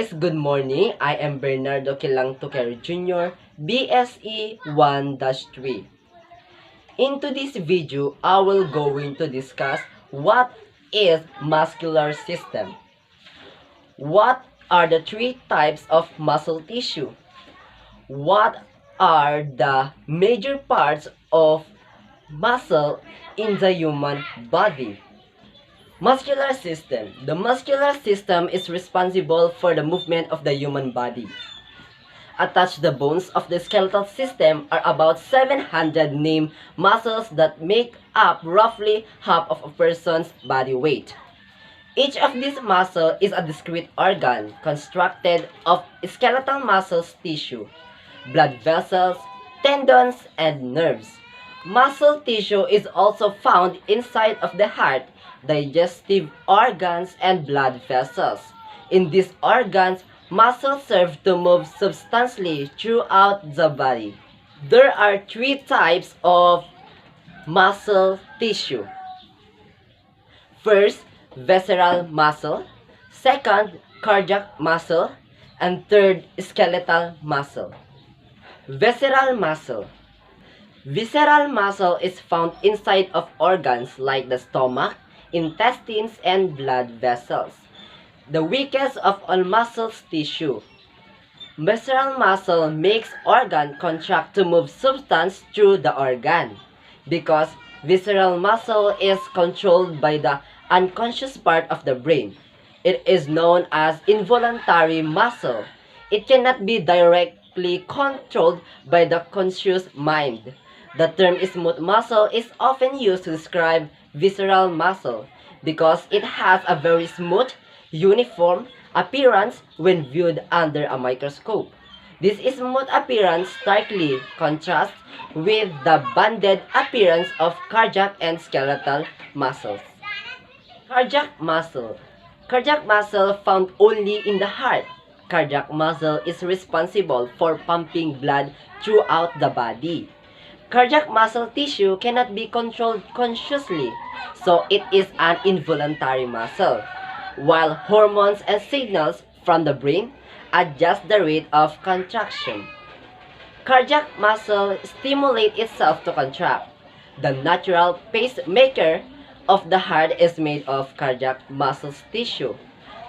guys, good morning. I am Bernardo Kilang Tukeri Jr., BSE 1-3. Into this video, I will going to discuss what is muscular system. What are the three types of muscle tissue? What are the major parts of muscle in the human body? Muscular system. The muscular system is responsible for the movement of the human body. Attached to the bones of the skeletal system are about 700 named muscles that make up roughly half of a person's body weight. Each of these muscles is a discrete organ constructed of skeletal muscle tissue, blood vessels, tendons, and nerves. Muscle tissue is also found inside of the heart, digestive organs, and blood vessels. In these organs, muscles serve to move substantially throughout the body. There are three types of muscle tissue. First, visceral muscle. Second, cardiac muscle. And third, skeletal muscle. Visceral muscle. Visceral muscle is found inside of organs like the stomach, intestines, and blood vessels. The weakest of all muscle tissue. Visceral muscle makes organ contract to move substance through the organ. Because visceral muscle is controlled by the unconscious part of the brain, it is known as involuntary muscle. It cannot be directly controlled by the conscious mind. The term smooth muscle is often used to describe visceral muscle because it has a very smooth, uniform appearance when viewed under a microscope. This smooth appearance starkly contrasts with the banded appearance of cardiac and skeletal muscles. Cardiac muscle. Cardiac muscle found only in the heart. Cardiac muscle is responsible for pumping blood throughout the body. Cardiac muscle tissue cannot be controlled consciously, so it is an involuntary muscle, while hormones and signals from the brain adjust the rate of contraction. Cardiac muscle stimulates itself to contract. The natural pacemaker of the heart is made of cardiac muscle tissue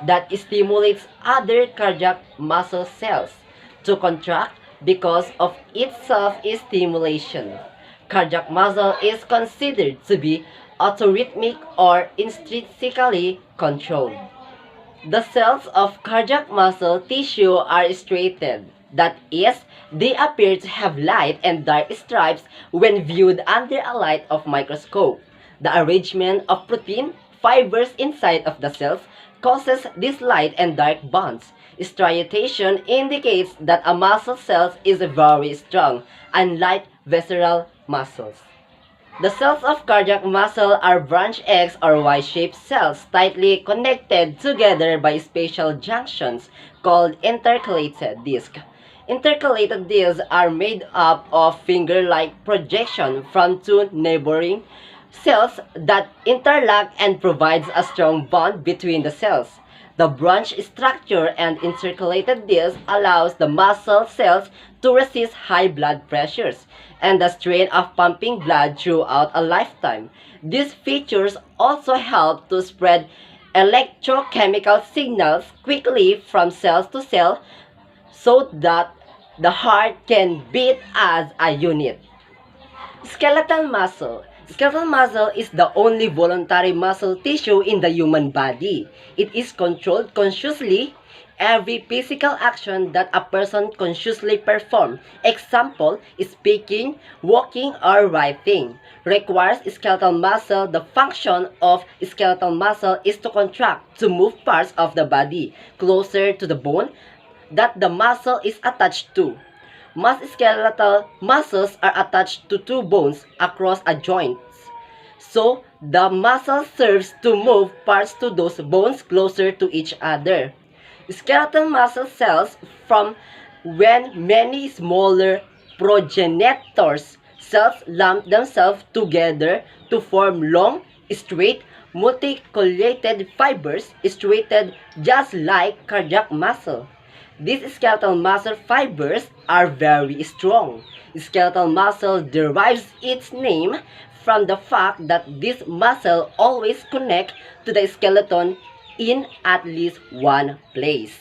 that stimulates other cardiac muscle cells to contract because of its self-stimulation. Cardiac muscle is considered to be autorhythmic or intrinsically controlled. The cells of cardiac muscle tissue are striated. That is, they appear to have light and dark stripes when viewed under a light of microscope. The arrangement of protein fibers inside of the cells causes these light and dark bands. Striation indicates that a muscle cell is very strong, unlike visceral muscles. The cells of cardiac muscle are branch X or Y-shaped cells tightly connected together by special junctions called intercalated discs. Intercalated discs are made up of finger-like projection from two neighboring cells that interlock and provides a strong bond between the cells. The branch structure and intercalated disc allows the muscle cells to resist high blood pressures and the strain of pumping blood throughout a lifetime. These features also help to spread electrochemical signals quickly from cell to cell so that the heart can beat as a unit. Skeletal muscle. Skeletal muscle is the only voluntary muscle tissue in the human body. It is controlled consciously. Every physical action that a person consciously performs, example, speaking, walking, or writing, requires skeletal muscle. The function of skeletal muscle is to contract, to move parts of the body closer to the bone that the muscle is attached to. Most skeletal muscles are attached to two bones across a joint. So, the muscle serves to move parts to those bones closer to each other. Skeletal muscle cells form when many smaller progenitors cells lump themselves together to form long, straight, multiculated fibers striated just like cardiac muscle. These skeletal muscle fibers are very strong. Skeletal muscle derives its name from the fact that this muscle always connect to the skeleton in at least one place.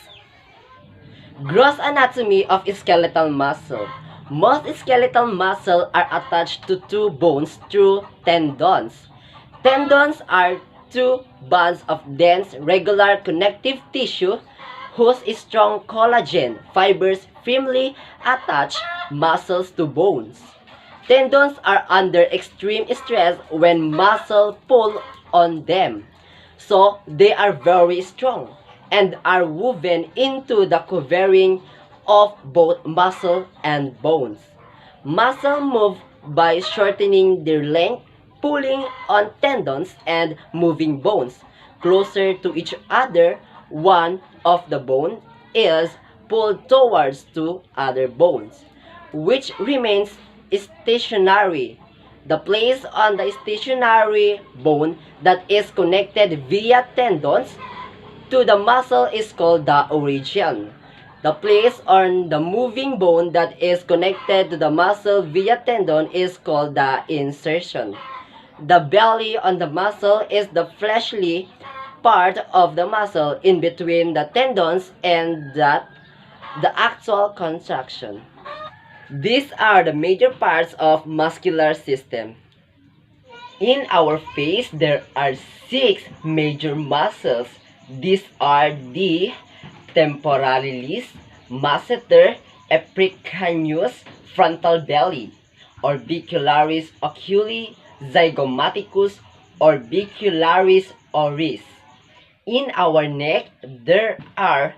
Gross anatomy of skeletal muscle. Most skeletal muscle are attached to two bones through tendons. Tendons are two bands of dense, regular connective tissue whose strong collagen fibers firmly attach muscles to bones. Tendons are under extreme stress when muscle pull on them, so they are very strong and are woven into the covering of both muscle and bones. Muscle move by shortening their length, pulling on tendons and moving bones closer to each other. One of the bone is pulled towards two other bones, which remains stationary. The place on the stationary bone that is connected via tendons to the muscle is called the origin. The place on the moving bone that is connected to the muscle via tendon is called the insertion. The belly on the muscle is the fleshly part of the muscle in between the tendons and the actual contraction. These are the major parts of muscular system. In our face, there are 6 major muscles. These are the temporalis, masseter, epicanius, frontal belly, orbicularis oculi, zygomaticus, orbicularis oris. In our neck, there are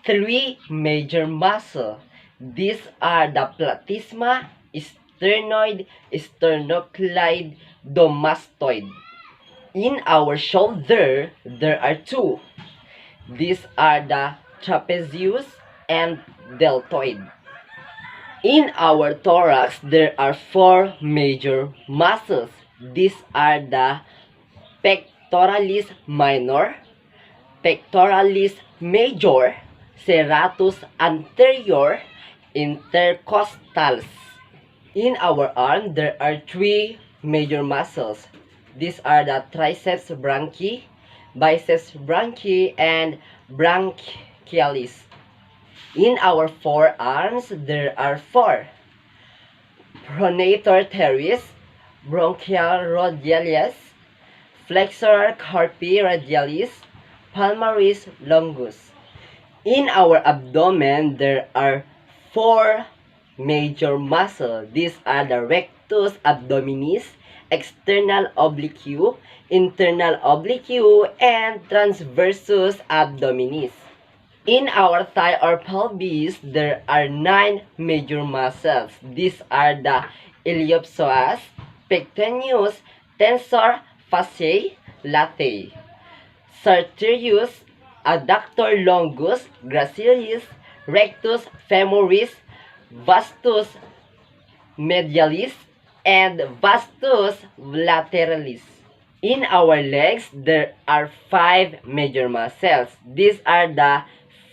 3 major muscles. These are the platysma, sternoid, sternocleidomastoid. In our shoulder, there are 2. These are the trapezius and deltoid. In our thorax, there are 4 major muscles. These are the pectoralis minor, pectoralis major, serratus anterior, intercostals. In our arm, there are 3 major muscles. These are the triceps brachii, biceps brachii, and brachialis. In our forearms, there are 4. Pronator teres, bronchial radialis, flexor carpi radialis, palmaris longus. In our abdomen, there are 4 major muscles. These are the rectus abdominis, external oblique, internal oblique, and transversus abdominis. In our thigh or pelvis, there are 9 major muscles. These are the iliopsoas, pectineus, tensor fasciae latae, sartorius, adductor longus, gracilis, rectus femoris, vastus medialis, and vastus lateralis. In our legs, there are 5 major muscles. These are the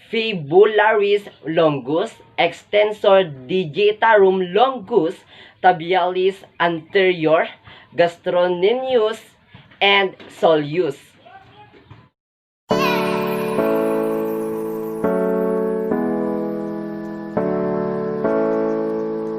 fibularis longus, extensor digitorum longus, tibialis anterior, gastrocnemius, and soleus.